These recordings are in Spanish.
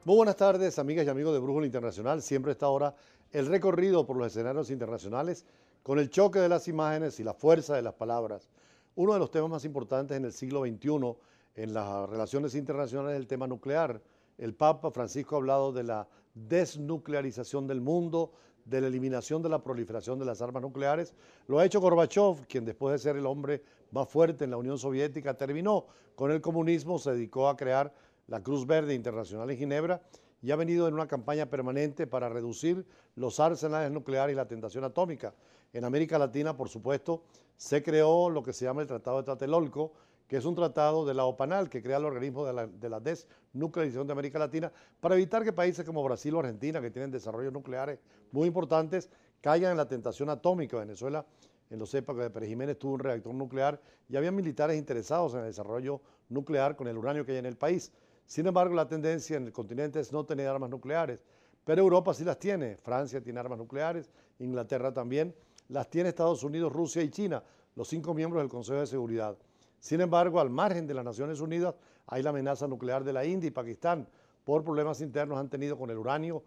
Muy buenas tardes, amigas y amigos de Brújula Internacional. Siempre a esta hora el recorrido por los escenarios internacionales con el choque de las imágenes y la fuerza de las palabras. Uno de los temas más importantes en el siglo XXI en las relaciones internacionales es el tema nuclear. El Papa Francisco ha hablado de la desnuclearización del mundo, de la eliminación de la proliferación de las armas nucleares. Lo ha hecho Gorbachev, quien después de ser el hombre más fuerte en la Unión Soviética, terminó con el comunismo, se dedicó a crear la Cruz Verde Internacional en Ginebra y ha venido en una campaña permanente para reducir los arsenales nucleares y la tentación atómica. En América Latina, por supuesto, se creó lo que se llama el Tratado de Tlatelolco, que es un tratado de la OPANAL, que crea el organismo de la desnuclearización de América Latina, para evitar que países como Brasil o Argentina, que tienen desarrollos nucleares muy importantes, caigan en la tentación atómica. Venezuela, en los épocas de Pérez Jiménez, tuvo un reactor nuclear y había militares interesados en el desarrollo nuclear con el uranio que hay en el país. Sin embargo, la tendencia en el continente es no tener armas nucleares, pero Europa sí las tiene. Francia tiene armas nucleares, Inglaterra también, las tiene Estados Unidos, Rusia y China, los 5 miembros del Consejo de Seguridad. Sin embargo, al margen de las Naciones Unidas, hay la amenaza nuclear de la India y Pakistán. Por problemas internos han tenido con el uranio,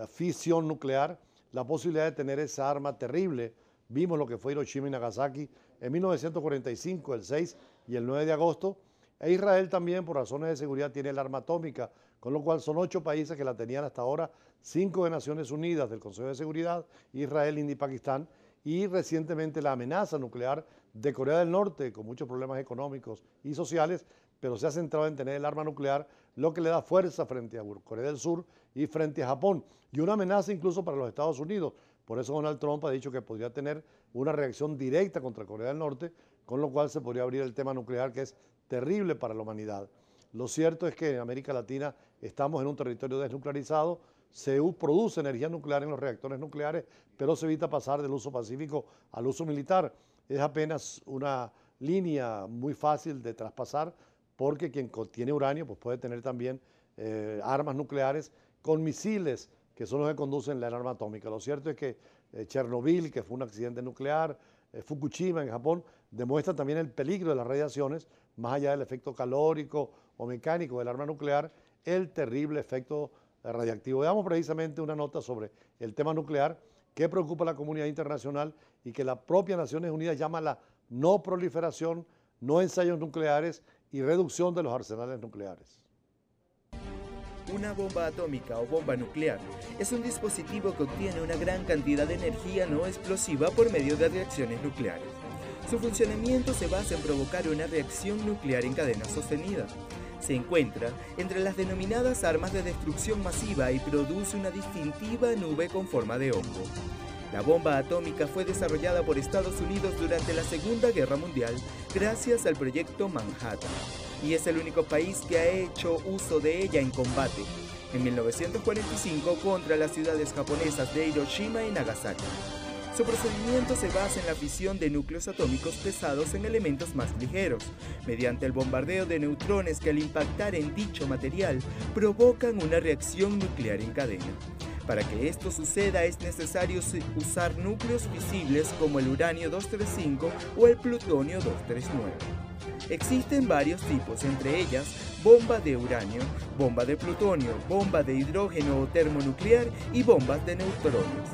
fisión nuclear, la posibilidad de tener esa arma terrible. Vimos lo que fue Hiroshima y Nagasaki en 1945, el 6 y el 9 de agosto, e Israel también, por razones de seguridad, tiene el arma atómica, con lo cual son 8 países que la tenían hasta ahora, 5 de Naciones Unidas del Consejo de Seguridad, Israel, India y Pakistán, y recientemente la amenaza nuclear de Corea del Norte, con muchos problemas económicos y sociales, pero se ha centrado en tener el arma nuclear, lo que le da fuerza frente a Corea del Sur y frente a Japón, y una amenaza incluso para los Estados Unidos. Por eso Donald Trump ha dicho que podría tener una reacción directa contra Corea del Norte, con lo cual se podría abrir el tema nuclear, que es terrible para la humanidad. Lo cierto es que en América Latina estamos en un territorio desnuclearizado, se produce energía nuclear en los reactores nucleares, pero se evita pasar del uso pacífico al uso militar. Es apenas una línea muy fácil de traspasar, porque quien contiene uranio pues puede tener también armas nucleares con misiles, que son los que conducen la arma atómica. Lo cierto es que Chernobyl, que fue un accidente nuclear, Fukushima en Japón, demuestra también el peligro de las radiaciones, más allá del efecto calórico o mecánico del arma nuclear, el terrible efecto radiactivo. Veamos precisamente una nota sobre el tema nuclear que preocupa a la comunidad internacional y que la propia Naciones Unidas llama la no proliferación, no ensayos nucleares y reducción de los arsenales nucleares. Una bomba atómica o bomba nuclear es un dispositivo que obtiene una gran cantidad de energía no explosiva por medio de reacciones nucleares. Su funcionamiento se basa en provocar una reacción nuclear en cadena sostenida. Se encuentra entre las denominadas armas de destrucción masiva y produce una distintiva nube con forma de hongo. La bomba atómica fue desarrollada por Estados Unidos durante la Segunda Guerra Mundial gracias al proyecto Manhattan, y es el único país que ha hecho uso de ella en combate, en 1945 contra las ciudades japonesas de Hiroshima y Nagasaki. Su procedimiento se basa en la fisión de núcleos atómicos pesados en elementos más ligeros, mediante el bombardeo de neutrones que al impactar en dicho material provocan una reacción nuclear en cadena. Para que esto suceda es necesario usar núcleos fisibles como el uranio 235 o el plutonio 239. Existen varios tipos, entre ellas bomba de uranio, bomba de plutonio, bomba de hidrógeno o termonuclear y bombas de neutrones.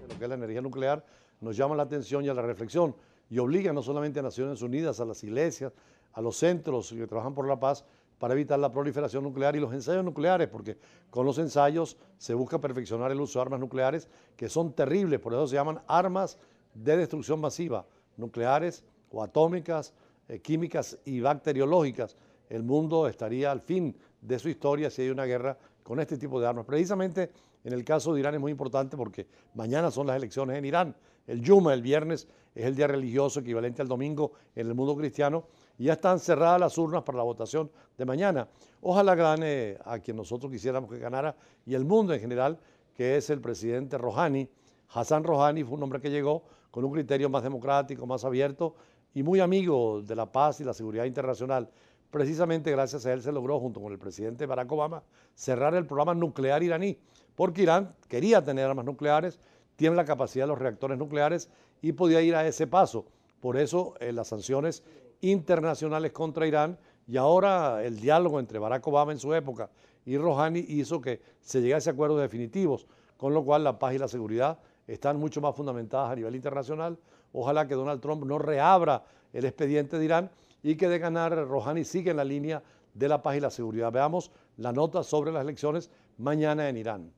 Lo que es la energía nuclear nos llama la atención y a la reflexión y obliga no solamente a Naciones Unidas, a las iglesias, a los centros que trabajan por la paz para evitar la proliferación nuclear y los ensayos nucleares, porque con los ensayos se busca perfeccionar el uso de armas nucleares que son terribles, por eso se llaman armas de destrucción masiva, nucleares o atómicas, químicas y bacteriológicas. El mundo estaría al fin de su historia si hay una guerra con este tipo de armas. Precisamente en el caso de Irán es muy importante porque mañana son las elecciones en Irán. El Yuma, el viernes, es el día religioso equivalente al domingo en el mundo cristiano, y ya están cerradas las urnas para la votación de mañana. Ojalá gane a quien nosotros quisiéramos que ganara y el mundo en general, que es el presidente Rouhani. Hassan Rouhani fue un hombre que llegó con un criterio más democrático, más abierto y muy amigo de la paz y la seguridad internacional. Precisamente gracias a él se logró, junto con el presidente Barack Obama, cerrar el programa nuclear iraní, porque Irán quería tener armas nucleares, tiene la capacidad de los reactores nucleares y podía ir a ese paso. Por eso las sanciones internacionales contra Irán, y ahora el diálogo entre Barack Obama en su época y Rouhani hizo que se llegase a acuerdos definitivos, con lo cual la paz y la seguridad están mucho más fundamentadas a nivel internacional. Ojalá que Donald Trump no reabra el expediente de Irán y que de ganar Rouhani siga en la línea de la paz y la seguridad. Veamos la nota sobre las elecciones mañana en Irán.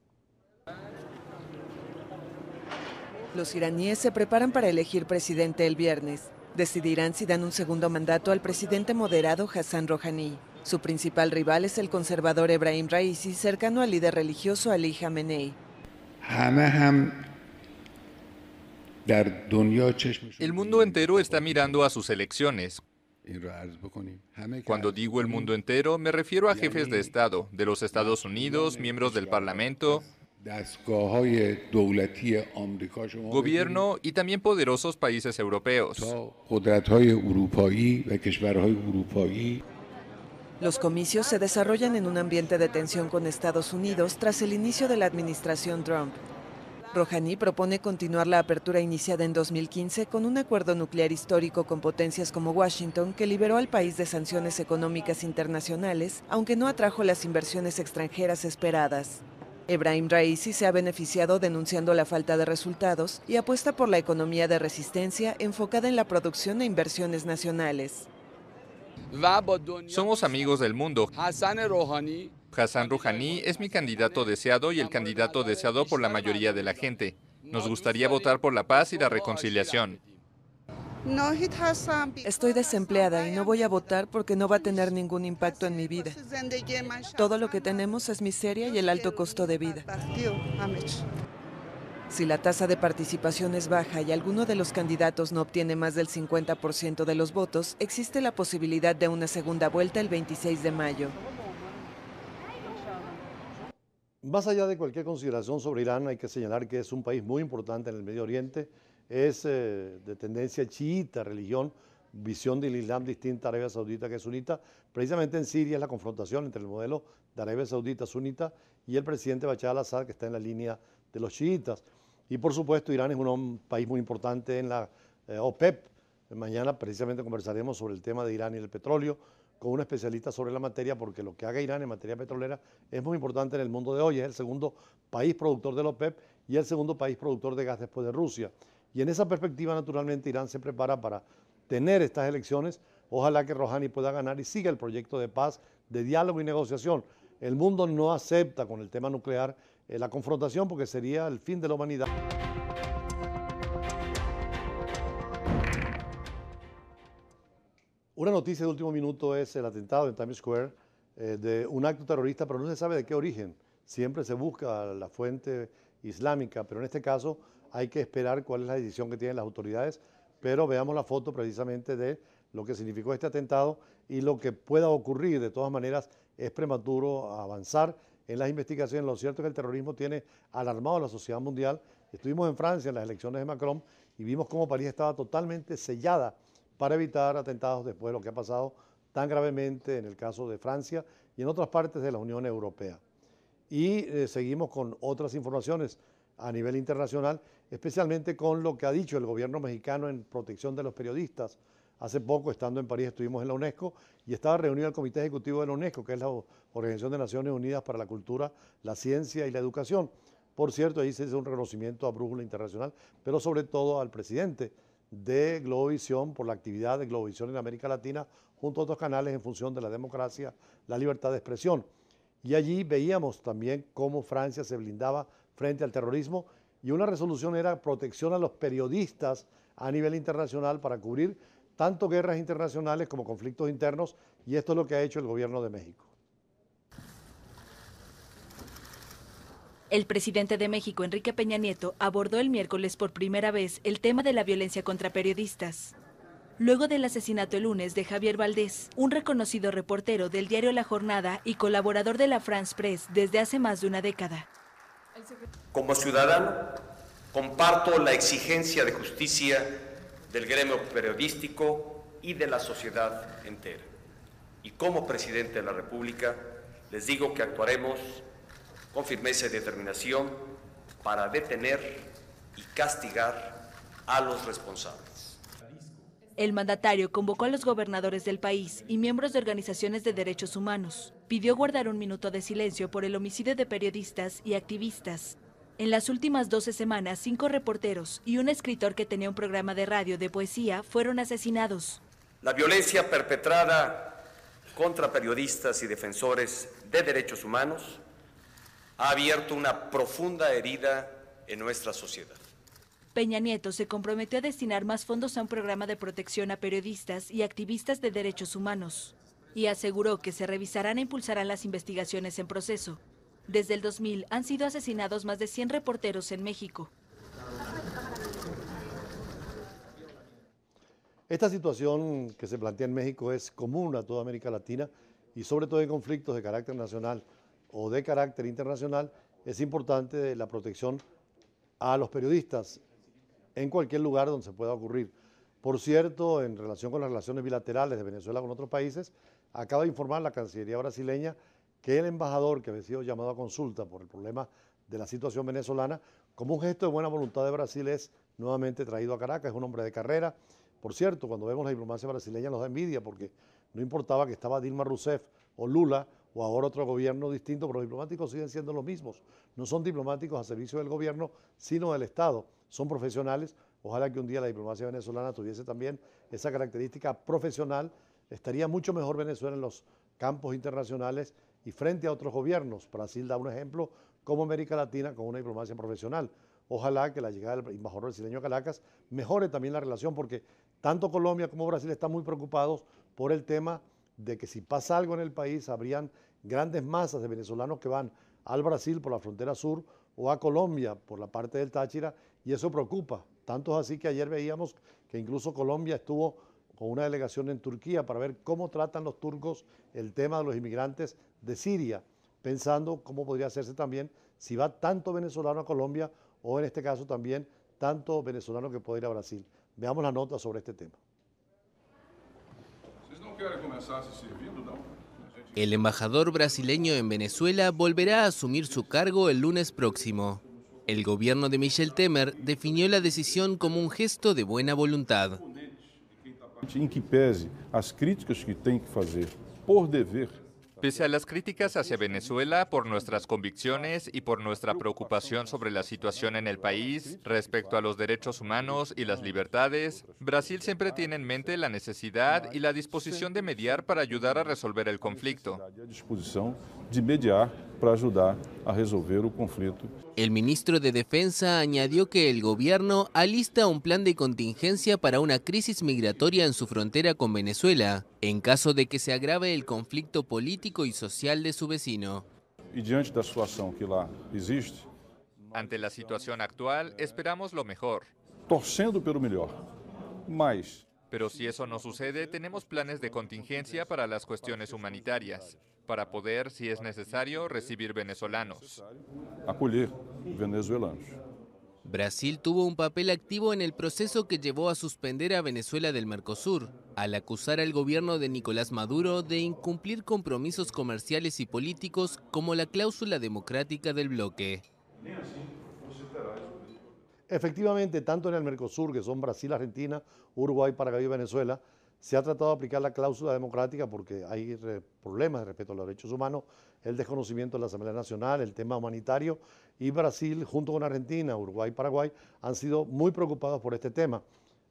Los iraníes se preparan para elegir presidente el viernes. Decidirán si dan un segundo mandato al presidente moderado Hassan Rouhani. Su principal rival es el conservador Ebrahim Raisi, cercano al líder religioso Ali Khamenei. El mundo entero está mirando a sus elecciones. Cuando digo el mundo entero, me refiero a jefes de Estado, de los Estados Unidos, miembros del Parlamento, gobierno y también poderosos países europeos. Los comicios se desarrollan en un ambiente de tensión con Estados Unidos tras el inicio de la administración Trump. Rouhani propone continuar la apertura iniciada en 2015 con un acuerdo nuclear histórico con potencias como Washington que liberó al país de sanciones económicas internacionales, aunque no atrajo las inversiones extranjeras esperadas. Ebrahim Raisi se ha beneficiado denunciando la falta de resultados y apuesta por la economía de resistencia enfocada en la producción e inversiones nacionales. Somos amigos del mundo. Hassan Rouhani es mi candidato deseado y el candidato deseado por la mayoría de la gente. Nos gustaría votar por la paz y la reconciliación. Estoy desempleada y no voy a votar porque no va a tener ningún impacto en mi vida. Todo lo que tenemos es miseria y el alto costo de vida. Si la tasa de participación es baja y alguno de los candidatos no obtiene más del 50% de los votos, existe la posibilidad de una segunda vuelta el 26 de mayo. Más allá de cualquier consideración sobre Irán, hay que señalar que es un país muy importante en el Medio Oriente, es de tendencia chiita, religión, visión del Islam distinta a Arabia Saudita que es sunita. Precisamente en Siria es la confrontación entre el modelo de Arabia Saudita sunita y el presidente Bashar al-Assad, que está en la línea de los chiitas. Y por supuesto Irán es un país muy importante en la OPEP. Mañana precisamente conversaremos sobre el tema de Irán y el petróleo con un especialista sobre la materia, porque lo que haga Irán en materia petrolera es muy importante en el mundo de hoy. Es el segundo país productor de la OPEP y el segundo país productor de gas después de Rusia. Y en esa perspectiva, naturalmente, Irán se prepara para tener estas elecciones. Ojalá que Rouhani pueda ganar y siga el proyecto de paz, de diálogo y negociación. El mundo no acepta con el tema nuclear la confrontación porque sería el fin de la humanidad. Una noticia de último minuto es el atentado en Times Square de un acto terrorista, pero no se sabe de qué origen. Siempre se busca la fuente islámica, pero en este caso hay que esperar cuál es la decisión que tienen las autoridades. Pero veamos la foto precisamente de lo que significó este atentado y lo que pueda ocurrir. De todas maneras, es prematuro avanzar en las investigaciones. Lo cierto es que el terrorismo tiene alarmado a la sociedad mundial. Estuvimos en Francia en las elecciones de Macron y vimos cómo París estaba totalmente sellada para evitar atentados después de lo que ha pasado tan gravemente en el caso de Francia y en otras partes de la Unión Europea. Y seguimos con otras informaciones a nivel internacional, especialmente con lo que ha dicho el gobierno mexicano en protección de los periodistas. Hace poco, estando en París, estuvimos en la UNESCO y estaba reunido el Comité Ejecutivo de la UNESCO, que es la Organización de Naciones Unidas para la Cultura, la Ciencia y la Educación. Por cierto, ahí se hizo un reconocimiento a Brújula Internacional, pero sobre todo al presidente de Globovisión por la actividad de Globovisión en América Latina junto a otros canales en función de la democracia, la libertad de expresión. Y allí veíamos también cómo Francia se blindaba frente al terrorismo y una resolución era protección a los periodistas a nivel internacional para cubrir tanto guerras internacionales como conflictos internos, y esto es lo que ha hecho el gobierno de México. El presidente de México, Enrique Peña Nieto, abordó el miércoles por primera vez el tema de la violencia contra periodistas. Luego del asesinato el lunes de Javier Valdés, un reconocido reportero del diario La Jornada y colaborador de la France Press desde hace más de una década. Como ciudadano, comparto la exigencia de justicia del gremio periodístico y de la sociedad entera. Y como presidente de la República, les digo que actuaremos con firmeza y determinación para detener y castigar a los responsables. El mandatario convocó a los gobernadores del país y miembros de organizaciones de derechos humanos. Pidió guardar un minuto de silencio por el homicidio de periodistas y activistas. En las últimas 12 semanas, 5 reporteros y un escritor que tenía un programa de radio de poesía fueron asesinados. La violencia perpetrada contra periodistas y defensores de derechos humanos ha abierto una profunda herida en nuestra sociedad. Peña Nieto se comprometió a destinar más fondos a un programa de protección a periodistas y activistas de derechos humanos y aseguró que se revisarán e impulsarán las investigaciones en proceso. Desde el 2000 han sido asesinados más de 100 reporteros en México. Esta situación que se plantea en México es común a toda América Latina y sobre todo en conflictos de carácter nacional o de carácter internacional es importante la protección a los periodistas en cualquier lugar donde se pueda ocurrir. Por cierto, en relación con las relaciones bilaterales de Venezuela con otros países, acaba de informar la Cancillería brasileña que el embajador que había sido llamado a consulta por el problema de la situación venezolana, como un gesto de buena voluntad de Brasil, es nuevamente traído a Caracas, es un hombre de carrera. Por cierto, cuando vemos la diplomacia brasileña nos da envidia porque no importaba que estaba Dilma Rousseff o Lula o ahora otro gobierno distinto, pero los diplomáticos siguen siendo los mismos. No son diplomáticos a servicio del gobierno, sino del Estado. Son profesionales. Ojalá que un día la diplomacia venezolana tuviese también esa característica profesional. Estaría mucho mejor Venezuela en los campos internacionales y frente a otros gobiernos. Brasil da un ejemplo como América Latina con una diplomacia profesional. Ojalá que la llegada del embajador brasileño a Caracas mejore también la relación, porque tanto Colombia como Brasil están muy preocupados por el tema de que si pasa algo en el país, habrían grandes masas de venezolanos que van al Brasil por la frontera sur o a Colombia por la parte del Táchira, y eso preocupa. Tanto es así que ayer veíamos que incluso Colombia estuvo con una delegación en Turquía para ver cómo tratan los turcos el tema de los inmigrantes de Siria, pensando cómo podría hacerse también si va tanto venezolano a Colombia o en este caso también tanto venezolano que puede ir a Brasil. Veamos la nota sobre este tema. El embajador brasileño en Venezuela volverá a asumir su cargo el lunes próximo. El gobierno de Michel Temer definió la decisión como un gesto de buena voluntad. Em que pese as críticas que tem que fazer por dever. Pese a las críticas hacia Venezuela por nuestras convicciones y por nuestra preocupación sobre la situación en el país respecto a los derechos humanos y las libertades, Brasil siempre tiene en mente la necesidad y la disposición de mediar para ayudar a resolver el conflicto. El ministro de Defensa añadió que el gobierno alista un plan de contingencia para una crisis migratoria en su frontera con Venezuela, en caso de que se agrave el conflicto político y social de su vecino. Ante la situación actual, esperamos lo mejor. Torcendo pelo melhor. Pero si eso no sucede, tenemos planes de contingencia para las cuestiones humanitarias, para poder, si es necesario, recibir venezolanos. Acolher venezuelanos. Brasil tuvo un papel activo en el proceso que llevó a suspender a Venezuela del Mercosur, al acusar al gobierno de Nicolás Maduro de incumplir compromisos comerciales y políticos como la cláusula democrática del bloque. Efectivamente, tanto en el Mercosur, que son Brasil, Argentina, Uruguay, Paraguay y Venezuela, se ha tratado de aplicar la cláusula democrática porque hay problemas de respeto a los derechos humanos, el desconocimiento de la Asamblea Nacional, el tema humanitario, y Brasil, junto con Argentina, Uruguay y Paraguay, han sido muy preocupados por este tema.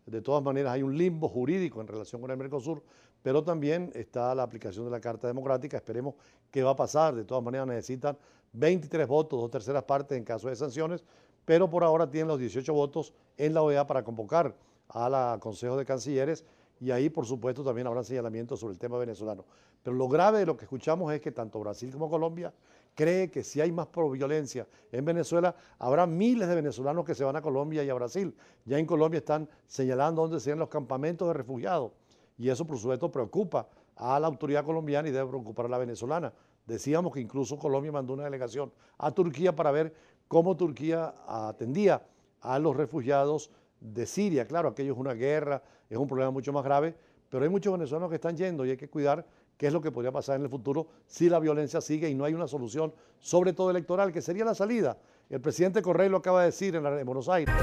De todas maneras, hay un limbo jurídico en relación con el Mercosur, pero también está la aplicación de la Carta Democrática. Esperemos qué va a pasar. De todas maneras, necesitan 23 votos, 2/3 partes en caso de sanciones, pero por ahora tienen los 18 votos en la OEA para convocar al Consejo de Cancilleres, y ahí, por supuesto, también habrá señalamientos sobre el tema venezolano. Pero lo grave de lo que escuchamos es que tanto Brasil como Colombia cree que si hay más violencia en Venezuela, habrá miles de venezolanos que se van a Colombia y a Brasil. Ya en Colombia están señalando dónde serían los campamentos de refugiados, y eso, por supuesto, preocupa a la autoridad colombiana y debe preocupar a la venezolana. Decíamos que incluso Colombia mandó una delegación a Turquía para ver cómo Turquía atendía a los refugiados de Siria. Claro, aquello es una guerra, es un problema mucho más grave, pero hay muchos venezolanos que están yendo y hay que cuidar qué es lo que podría pasar en el futuro si la violencia sigue y no hay una solución, sobre todo electoral, que sería la salida. El presidente Correa lo acaba de decir en Buenos Aires.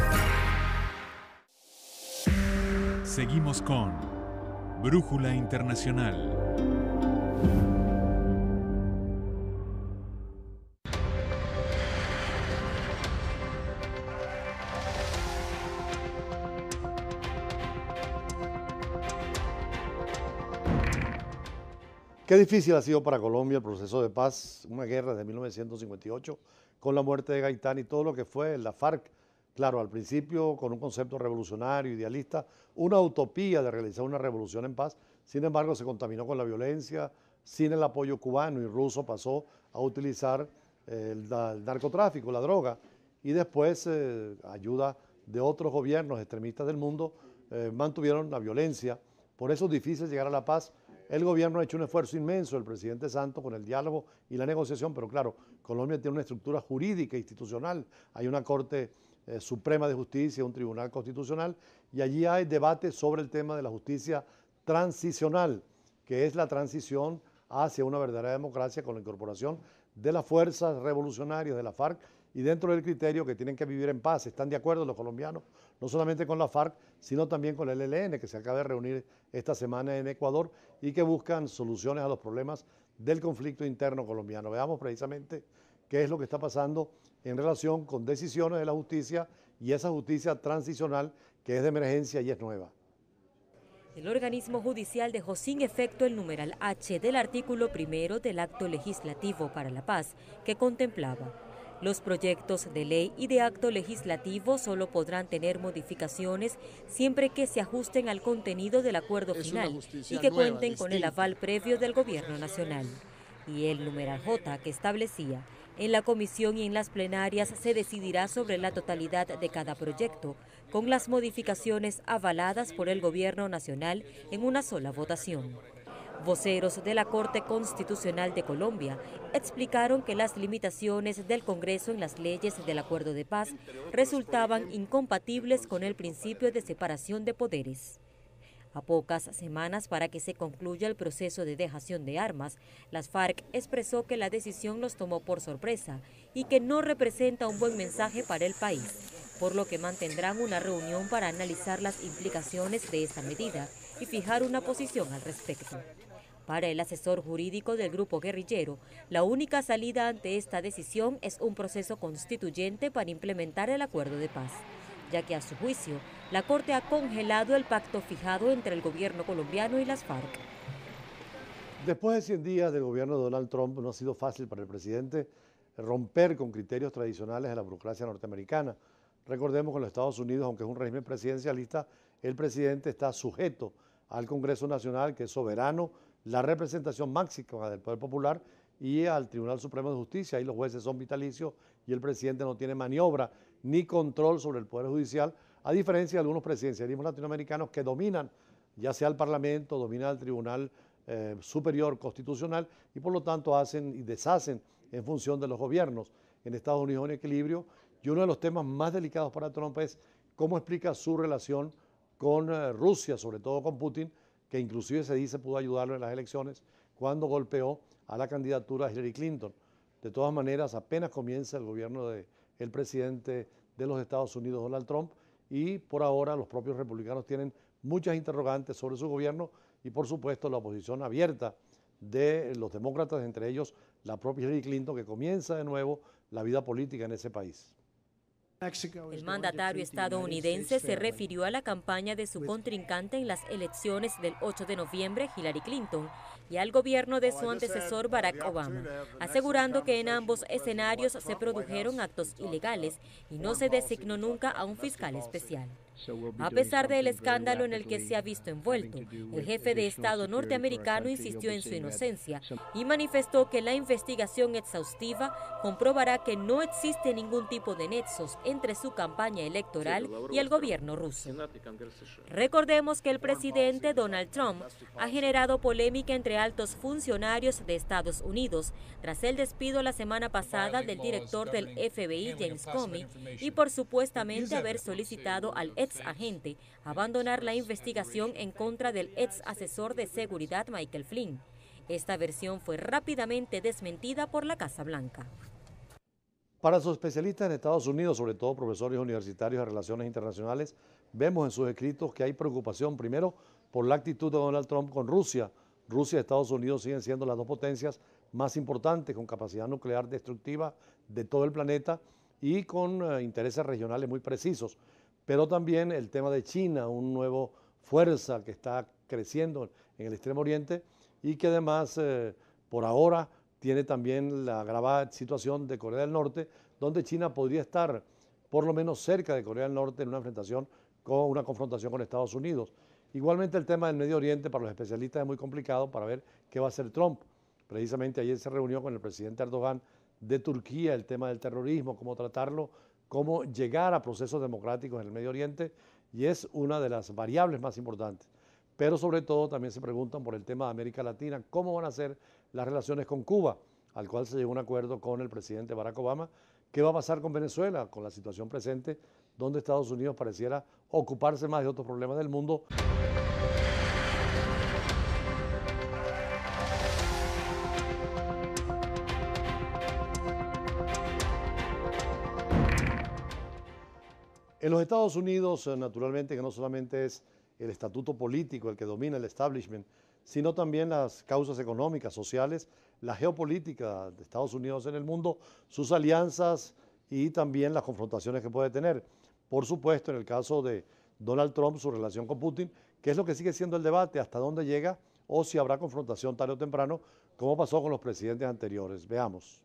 Seguimos con Brújula Internacional. Qué difícil ha sido para Colombia el proceso de paz, una guerra de 1958, con la muerte de Gaitán y todo lo que fue la FARC. Claro, al principio con un concepto revolucionario, idealista, una utopía de realizar una revolución en paz. Sin embargo, se contaminó con la violencia, sin el apoyo cubano y ruso pasó a utilizar el narcotráfico, la droga, y después, ayuda de otros gobiernos extremistas del mundo, mantuvieron la violencia. Por eso es difícil llegar a la paz. El gobierno ha hecho un esfuerzo inmenso, el presidente Santos, con el diálogo y la negociación, pero claro, Colombia tiene una estructura jurídica e institucional. Hay una Corte Suprema de Justicia, un Tribunal Constitucional, y allí hay debate sobre el tema de la justicia transicional, que es la transición hacia una verdadera democracia con la incorporación de las fuerzas revolucionarias de la FARC y dentro del criterio que tienen que vivir en paz. Están de acuerdo los colombianos, no solamente con la FARC, sino también con el ELN, que se acaba de reunir esta semana en Ecuador y que buscan soluciones a los problemas del conflicto interno colombiano. Veamos precisamente qué es lo que está pasando en relación con decisiones de la justicia y esa justicia transicional que es de emergencia y es nueva. El organismo judicial dejó sin efecto el numeral H del artículo 1 del Acto Legislativo para la Paz, que contemplaba: los proyectos de ley y de acto legislativo solo podrán tener modificaciones siempre que se ajusten al contenido del acuerdo final y que cuenten con el aval previo del Gobierno Nacional. Y el numeral J, que establecía: en la comisión y en las plenarias se decidirá sobre la totalidad de cada proyecto, con las modificaciones avaladas por el Gobierno Nacional en una sola votación. Voceros de la Corte Constitucional de Colombia explicaron que las limitaciones del Congreso en las leyes del Acuerdo de Paz resultaban incompatibles con el principio de separación de poderes. A pocas semanas para que se concluya el proceso de dejación de armas, las FARC expresó que la decisión los tomó por sorpresa y que no representa un buen mensaje para el país, por lo que mantendrán una reunión para analizar las implicaciones de esta medida y fijar una posición al respecto. Para el asesor jurídico del grupo guerrillero, la única salida ante esta decisión es un proceso constituyente para implementar el acuerdo de paz, ya que a su juicio, la Corte ha congelado el pacto fijado entre el gobierno colombiano y las FARC. Después de 100 días del gobierno de Donald Trump, no ha sido fácil para el presidente romper con criterios tradicionales de la burocracia norteamericana. Recordemos que en los Estados Unidos, aunque es un régimen presidencialista, el presidente está sujeto al Congreso Nacional, que es soberano, la representación máxima del poder popular, y al Tribunal Supremo de Justicia. Ahí los jueces son vitalicios y el presidente no tiene maniobra ni control sobre el Poder Judicial, a diferencia de algunos presidencialismos latinoamericanos que dominan, ya sea el Parlamento, dominan el Tribunal Superior Constitucional y por lo tanto hacen y deshacen en función de los gobiernos. En Estados Unidos hay un equilibrio y uno de los temas más delicados para Trump es cómo explica su relación con Rusia, sobre todo con Putin, que inclusive se dice pudo ayudarlo en las elecciones cuando golpeó a la candidatura de Hillary Clinton. De todas maneras, apenas comienza el gobierno del presidente de los Estados Unidos, Donald Trump, y por ahora los propios republicanos tienen muchas interrogantes sobre su gobierno y por supuesto la oposición abierta de los demócratas, entre ellos la propia Hillary Clinton, que comienza de nuevo la vida política en ese país. El mandatario estadounidense se refirió a la campaña de su contrincante en las elecciones del 8 de noviembre, Hillary Clinton, y al gobierno de su antecesor Barack Obama, asegurando que en ambos escenarios se produjeron actos ilegales y no se designó nunca a un fiscal especial. A pesar del escándalo en el que se ha visto envuelto, el jefe de Estado norteamericano insistió en su inocencia y manifestó que la investigación exhaustiva comprobará que no existe ningún tipo de nexos entre su campaña electoral y el gobierno ruso. Recordemos que el presidente Donald Trump ha generado polémica entre altos funcionarios de Estados Unidos tras el despido la semana pasada del director del FBI, James Comey, y por supuestamente haber solicitado al ex agente abandonar la investigación en contra del ex asesor de seguridad Michael Flynn. Esta versión fue rápidamente desmentida por la Casa Blanca. Para sus especialistas en Estados Unidos, sobre todo profesores universitarios de relaciones internacionales, vemos en sus escritos que hay preocupación primero por la actitud de Donald Trump con Rusia. Rusia y Estados Unidos siguen siendo las dos potencias más importantes con capacidad nuclear destructiva de todo el planeta y con intereses regionales muy precisos. Pero también el tema de China, una nueva fuerza que está creciendo en el Extremo Oriente y que además por ahora tiene también la agravada situación de Corea del Norte, donde China podría estar por lo menos cerca de Corea del Norte en una confrontación con Estados Unidos. Igualmente el tema del Medio Oriente para los especialistas es muy complicado para ver qué va a hacer Trump. Precisamente ayer se reunió con el presidente Erdogan de Turquía el tema del terrorismo, cómo tratarlo, cómo llegar a procesos democráticos en el Medio Oriente, y es una de las variables más importantes. Pero sobre todo también se preguntan por el tema de América Latina, cómo van a ser las relaciones con Cuba, al cual se llegó a un acuerdo con el presidente Barack Obama. ¿Qué va a pasar con Venezuela, con la situación presente, donde Estados Unidos pareciera ocuparse más de otros problemas del mundo? En los Estados Unidos, naturalmente, que no solamente es el estatuto político el que domina el establishment, sino también las causas económicas, sociales, la geopolítica de Estados Unidos en el mundo, sus alianzas y también las confrontaciones que puede tener. Por supuesto, en el caso de Donald Trump, su relación con Putin, que es lo que sigue siendo el debate, hasta dónde llega o si habrá confrontación tarde o temprano, como pasó con los presidentes anteriores. Veamos.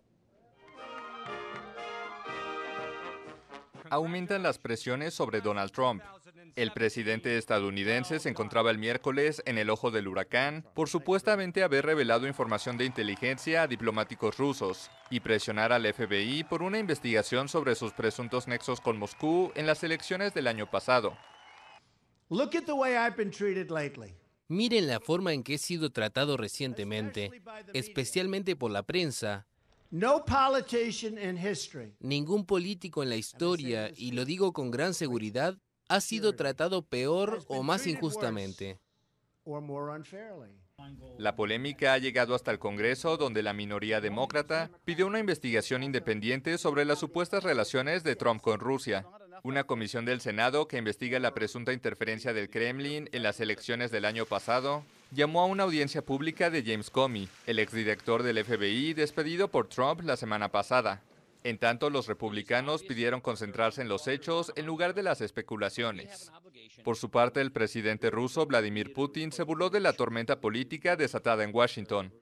Aumentan las presiones sobre Donald Trump. El presidente estadounidense se encontraba el miércoles en el ojo del huracán por supuestamente haber revelado información de inteligencia a diplomáticos rusos y presionar al FBI por una investigación sobre sus presuntos nexos con Moscú en las elecciones del año pasado. Miren la forma en que he sido tratado recientemente, especialmente por la prensa. Ningún político en la historia, y lo digo con gran seguridad, ha sido tratado peor o más injustamente. La polémica ha llegado hasta el Congreso, donde la minoría demócrata pidió una investigación independiente sobre las supuestas relaciones de Trump con Rusia. Una comisión del Senado que investiga la presunta interferencia del Kremlin en las elecciones del año pasado llamó a una audiencia pública de James Comey, el exdirector del FBI despedido por Trump la semana pasada. En tanto, los republicanos pidieron concentrarse en los hechos en lugar de las especulaciones. Por su parte, el presidente ruso Vladimir Putin se burló de la tormenta política desatada en Washington.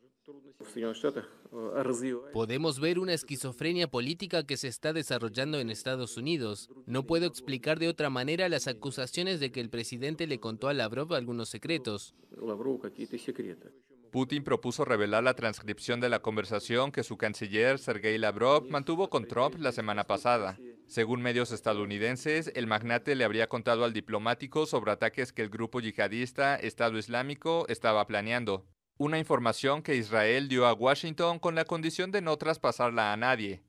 Podemos ver una esquizofrenia política que se está desarrollando en Estados Unidos. No puedo explicar de otra manera las acusaciones de que el presidente le contó a Lavrov algunos secretos. Putin propuso revelar la transcripción de la conversación que su canciller Sergei Lavrov mantuvo con Trump la semana pasada. Según medios estadounidenses, el magnate le habría contado al diplomático sobre ataques que el grupo yihadista Estado Islámico estaba planeando. Una información que Israel dio a Washington con la condición de no traspasarla a nadie.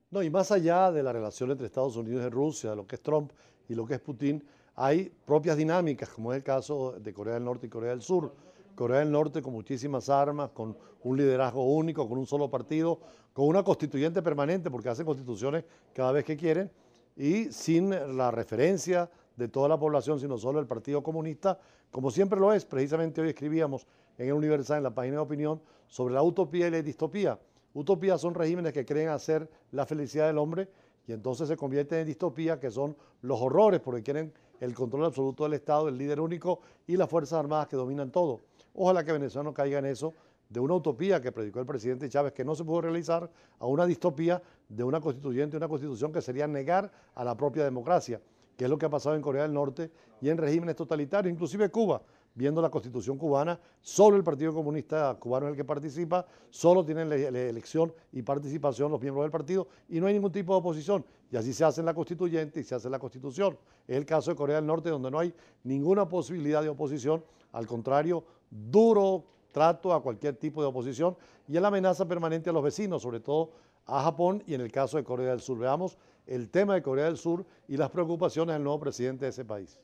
No, y más allá de la relación entre Estados Unidos y Rusia, lo que es Trump y lo que es Putin, hay propias dinámicas, como es el caso de Corea del Norte y Corea del Sur. Corea del Norte con muchísimas armas, con un liderazgo único, con un solo partido, con una constituyente permanente, porque hacen constituciones cada vez que quieren, y sin la referencia de toda la población, sino solo el Partido Comunista, como siempre lo es. Precisamente hoy escribíamos en el Universal, en la página de opinión, sobre la utopía y la distopía. Utopía son regímenes que creen hacer la felicidad del hombre y entonces se convierten en distopía, que son los horrores, porque quieren el control absoluto del Estado, el líder único y las Fuerzas Armadas que dominan todo. Ojalá que Venezuela no caiga en eso, de una utopía que predicó el presidente Chávez que no se pudo realizar, a una distopía de una constituyente, una constitución que sería negar a la propia democracia, que es lo que ha pasado en Corea del Norte y en regímenes totalitarios, inclusive Cuba. Viendo la constitución cubana, solo el Partido Comunista Cubano es el que participa, solo tienen la elección y participación los miembros del partido y no hay ningún tipo de oposición. Y así se hace en la constituyente y se hace en la constitución. Es el caso de Corea del Norte, donde no hay ninguna posibilidad de oposición, al contrario, duro trato a cualquier tipo de oposición y la amenaza permanente a los vecinos, sobre todo a Japón y en el caso de Corea del Sur. Veamos el tema de Corea del Sur y las preocupaciones del nuevo presidente de ese país.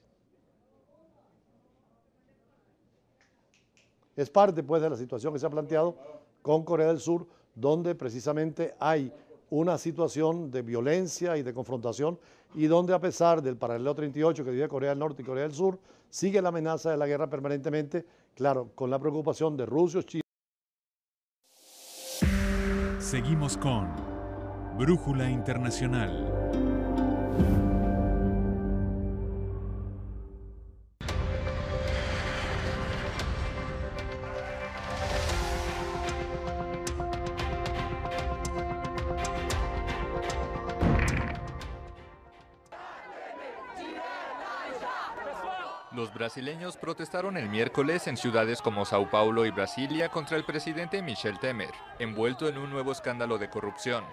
Es parte, pues, de la situación que se ha planteado con Corea del Sur, donde precisamente hay una situación de violencia y de confrontación, y donde a pesar del paralelo 38 que divide Corea del Norte y Corea del Sur, sigue la amenaza de la guerra permanentemente, claro, con la preocupación de rusos, chinos. Seguimos con Brújula Internacional. Los brasileños protestaron el miércoles en ciudades como Sao Paulo y Brasilia contra el presidente Michel Temer, envuelto en un nuevo escándalo de corrupción.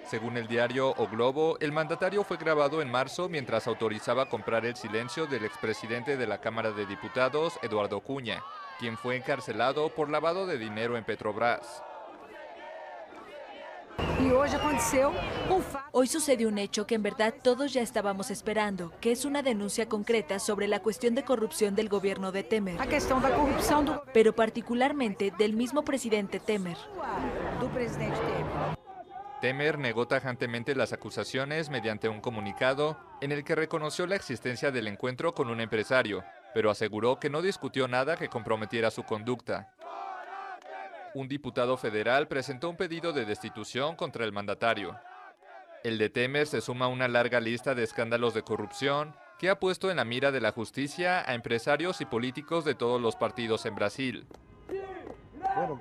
Según el diario O Globo, el mandatario fue grabado en marzo mientras autorizaba comprar el silencio del expresidente de la Cámara de Diputados, Eduardo Cunha, quien fue encarcelado por lavado de dinero en Petrobras. Hoy sucedió un hecho que en verdad todos ya estábamos esperando, que es una denuncia concreta sobre la cuestión de corrupción del gobierno de Temer, pero particularmente del mismo presidente Temer. Temer negó tajantemente las acusaciones mediante un comunicado en el que reconoció la existencia del encuentro con un empresario, pero aseguró que no discutió nada que comprometiera su conducta. Un diputado federal presentó un pedido de destitución contra el mandatario. El de Temer se suma a una larga lista de escándalos de corrupción que ha puesto en la mira de la justicia a empresarios y políticos de todos los partidos en Brasil. Bueno,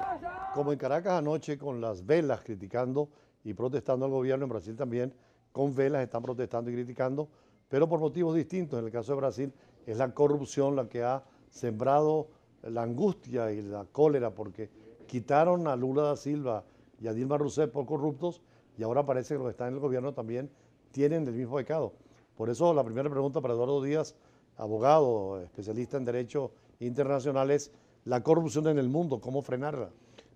como en Caracas anoche con las velas criticando y protestando al gobierno, en Brasil también con velas están protestando y criticando, pero por motivos distintos. En el caso de Brasil es la corrupción la que ha sembrado la angustia y la cólera porque quitaron a Lula da Silva y a Dilma Rousseff por corruptos y ahora parece que los que están en el gobierno también tienen el mismo pecado. Por eso la primera pregunta para Eduardo Díaz, abogado, especialista en Derecho Internacional, es la corrupción en el mundo, ¿cómo frenarla?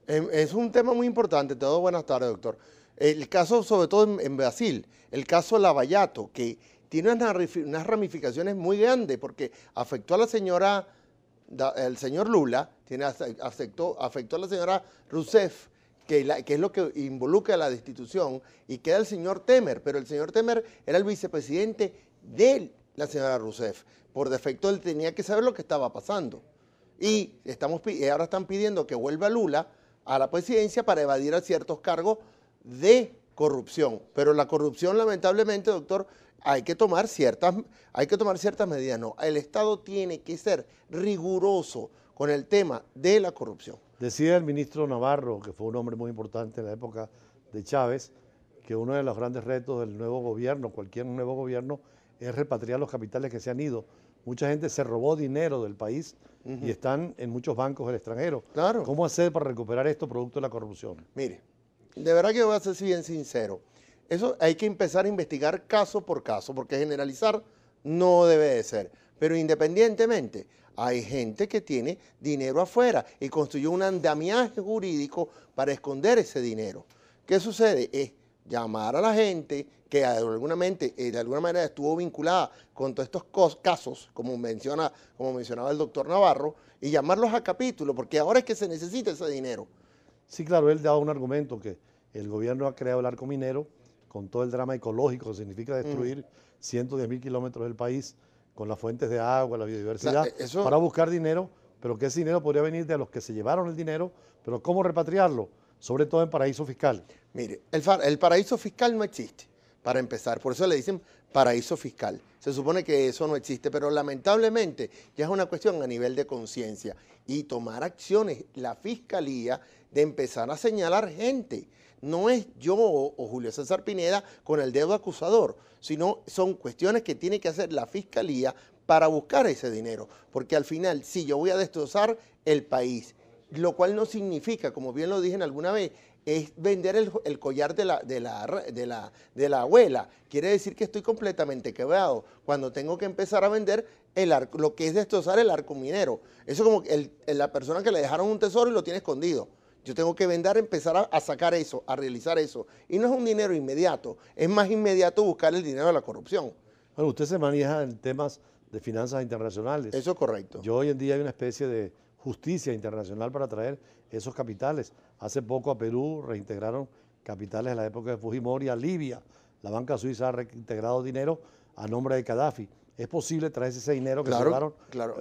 Es un tema muy importante. Te doy buenas tardes, doctor. El caso, sobre todo en Brasil, el caso Lavallato, que tiene unas ramificaciones muy grandes porque afectó a la señora, el señor Lula, afectó a la señora Rousseff, que es lo que involucra a la destitución, y queda el señor Temer, pero el señor Temer era el vicepresidente de la señora Rousseff. Por defecto él tenía que saber lo que estaba pasando. Y ahora están pidiendo que vuelva Lula a la presidencia para evadir a ciertos cargos de corrupción. Pero la corrupción, lamentablemente, doctor, hay que tomar ciertas medidas. No, el Estado tiene que ser riguroso con el tema de la corrupción. Decía el ministro Navarro, que fue un hombre muy importante en la época de Chávez, que uno de los grandes retos del nuevo gobierno, cualquier nuevo gobierno, es repatriar los capitales que se han ido. Mucha gente se robó dinero del país y están en muchos bancos del extranjero. Claro. ¿Cómo hacer para recuperar esto producto de la corrupción? Mire, de verdad que voy a ser bien sincero. Eso hay que empezar a investigar caso por caso, porque generalizar no debe de ser. Pero independientemente, hay gente que tiene dinero afuera y construyó un andamiaje jurídico para esconder ese dinero. ¿Qué sucede? Es llamar a la gente que de alguna manera estuvo vinculada con todos estos casos, como mencionaba el doctor Navarro, y llamarlos a capítulo, porque ahora es que se necesita ese dinero. Sí, claro, él daba un argumento que el gobierno ha creado el arco minero con todo el drama ecológico que significa destruir 110.000 kilómetros del país con las fuentes de agua, la biodiversidad, para buscar dinero, pero que ese dinero podría venir de los que se llevaron el dinero, pero ¿cómo repatriarlo? Sobre todo en paraíso fiscal. Mire, el paraíso fiscal no existe, para empezar, por eso le dicen paraíso fiscal. Se supone que eso no existe, pero lamentablemente ya es una cuestión a nivel de conciencia y tomar acciones, la fiscalía, de empezar a señalar gente. No es yo o Julio César Pineda con el dedo acusador, sino son cuestiones que tiene que hacer la fiscalía para buscar ese dinero, porque al final, sí, yo voy a destrozar el país, lo cual no significa, como bien lo dije alguna vez, es vender el collar de la abuela. Quiere decir que estoy completamente quebrado cuando tengo que empezar a vender lo que es destrozar el arco minero. Eso es como la persona que le dejaron un tesoro y lo tiene escondido. Yo tengo que empezar a sacar eso, a realizar eso. Y no es un dinero inmediato, es más inmediato buscar el dinero de la corrupción. Bueno, usted se maneja en temas de finanzas internacionales. Eso es correcto. Hoy en día hay una especie de justicia internacional para traer esos capitales. Hace poco a Perú reintegraron capitales de la época de Fujimori, a Libia. La banca suiza ha reintegrado dinero a nombre de Gaddafi. ¿Es posible traerse ese dinero que se llevaron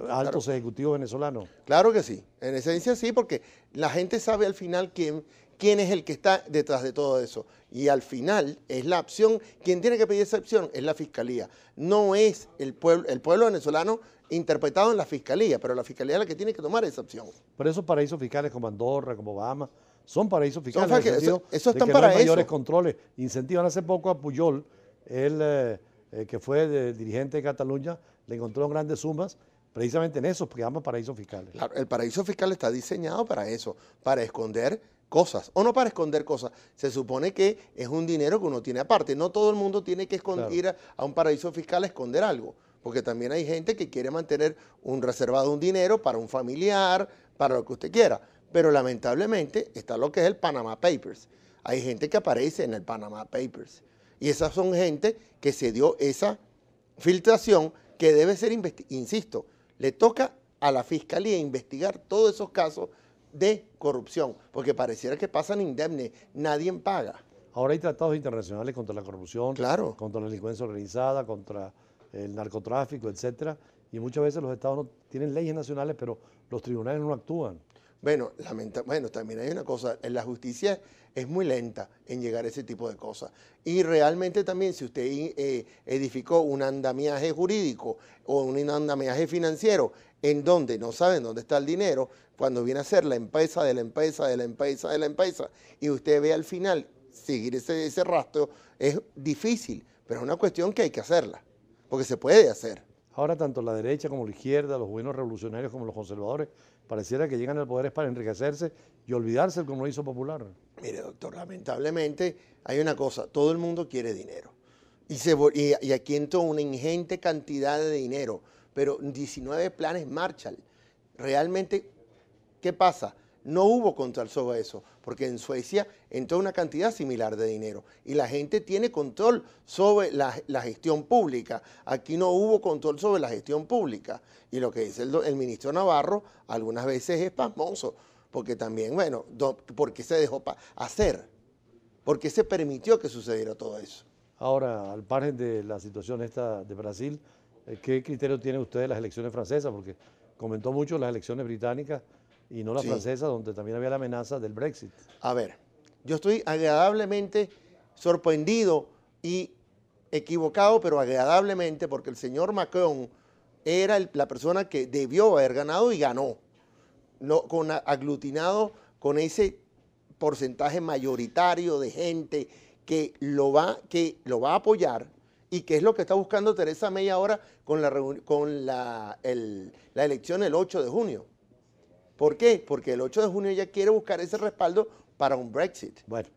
altos ejecutivos venezolanos? Claro que sí, en esencia sí, porque la gente sabe al final quién es el que está detrás de todo eso. Y al final es la opción, quien tiene que pedir esa opción es la Fiscalía. No es el pueblo venezolano interpretado en la Fiscalía, pero la Fiscalía es la que tiene que tomar esa opción. Pero esos paraísos fiscales como Andorra, como Bahamas, son paraísos fiscales. Eso están de que para no hay mayores eso. Controles. Incentivan hace poco a Pujol, él que fue dirigente de Cataluña, le encontró grandes sumas precisamente en esos que llaman paraísos fiscales. Claro, el paraíso fiscal está diseñado para eso, para esconder cosas, o no para esconder cosas. Se supone que es un dinero que uno tiene aparte. No todo el mundo tiene que ir a un paraíso fiscal a esconder algo, porque también hay gente que quiere mantener reservado un dinero para un familiar, para lo que usted quiera. Pero lamentablemente está lo que es el Panama Papers. Hay gente que aparece en el Panama Papers. Y esas son gente que se dio esa filtración que debe ser, insisto, le toca a la Fiscalía investigar todos esos casos de corrupción, porque pareciera que pasan indemnes, nadie paga. Ahora hay tratados internacionales contra la corrupción, claro, contra la delincuencia organizada, contra el narcotráfico, etcétera, y muchas veces los estados no tienen leyes nacionales, pero los tribunales no actúan. Bueno, también hay una cosa, la justicia es muy lenta en llegar a ese tipo de cosas. Y realmente también si usted edificó un andamiaje jurídico o un andamiaje financiero en donde no saben dónde está el dinero, cuando viene a ser la empresa de la empresa de la empresa de la empresa y usted ve al final seguir ese rastro, es difícil, pero es una cuestión que hay que hacerla, porque se puede hacer. Ahora tanto la derecha como la izquierda, los gobiernos revolucionarios como los conservadores, pareciera que llegan al poder es para enriquecerse y olvidarse del compromiso popular. Mire, doctor, lamentablemente hay una cosa, todo el mundo quiere dinero. Y aquí entró una ingente cantidad de dinero, pero 19 planes Marshall. Realmente, ¿qué pasa? No hubo control sobre eso, porque en Suecia entró una cantidad similar de dinero y la gente tiene control sobre la gestión pública. Aquí no hubo control sobre la gestión pública y lo que dice el ministro Navarro algunas veces es pasmoso, porque también, bueno, ¿por qué se dejó hacer? ¿Por qué se permitió que sucediera todo eso? Ahora, al margen de la situación esta de Brasil, ¿qué criterio tiene usted de las elecciones francesas? Porque comentó mucho las elecciones británicas y no la francesa, donde también había la amenaza del Brexit. A ver, yo estoy agradablemente sorprendido y equivocado, pero agradablemente, porque el señor Macron era la persona que debió haber ganado y ganó, aglutinado con ese porcentaje mayoritario de gente que lo va a apoyar y que es lo que está buscando Theresa May ahora con la elección el 8 de junio. ¿Por qué? Porque el 8 de junio ella quiere buscar ese respaldo para un Brexit. Bueno,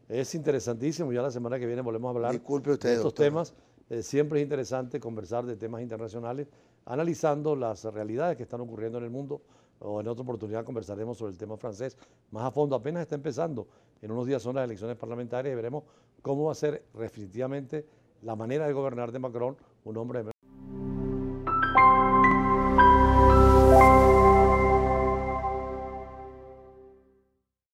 es interesantísimo. Ya la semana que viene volvemos a hablar de estos temas. Siempre es interesante conversar de temas internacionales, analizando las realidades que están ocurriendo en el mundo. O en otra oportunidad conversaremos sobre el tema francés más a fondo. Apenas está empezando. En unos días son las elecciones parlamentarias y veremos cómo va a ser definitivamente la manera de gobernar de Macron, un hombre de